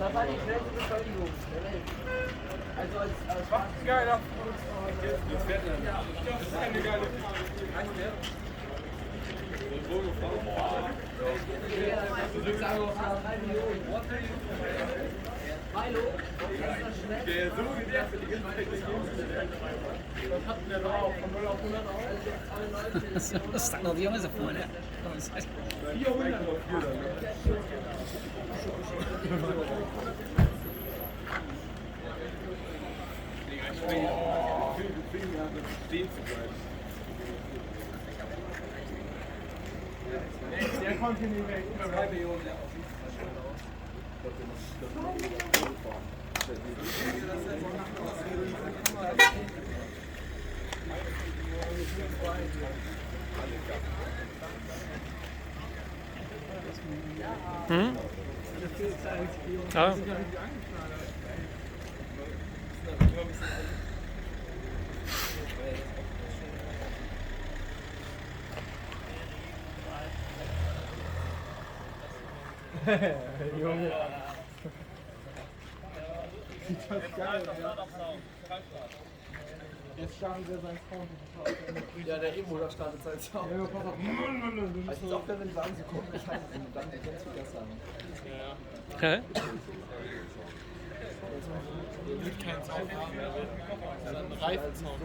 Das war die schnellste Beschleunigung der Welt. Also als Geil, das fährt dann. Das ist eine geile Milo, das ist das schnellste. Der so genervt für die ganze Zeit. Was hatten wir drauf? Von 0 auf 100 auf? Das ist noch die Jungs vorne. 400 auf 4 dann. Stehen zu bleiben. Der kommt hier nicht weg. Hm? Ja. Junge. Sieht das geil aus. Jetzt starten wir sein Sound. Ja, der E-Motor startet sein Sound. Ja, pass auf. Es ist auch geil, wenn die sagen, sie kommen nicht heim und dann erkennst du das an. Okay. Wird kein Sound haben, sondern ein Reifensound.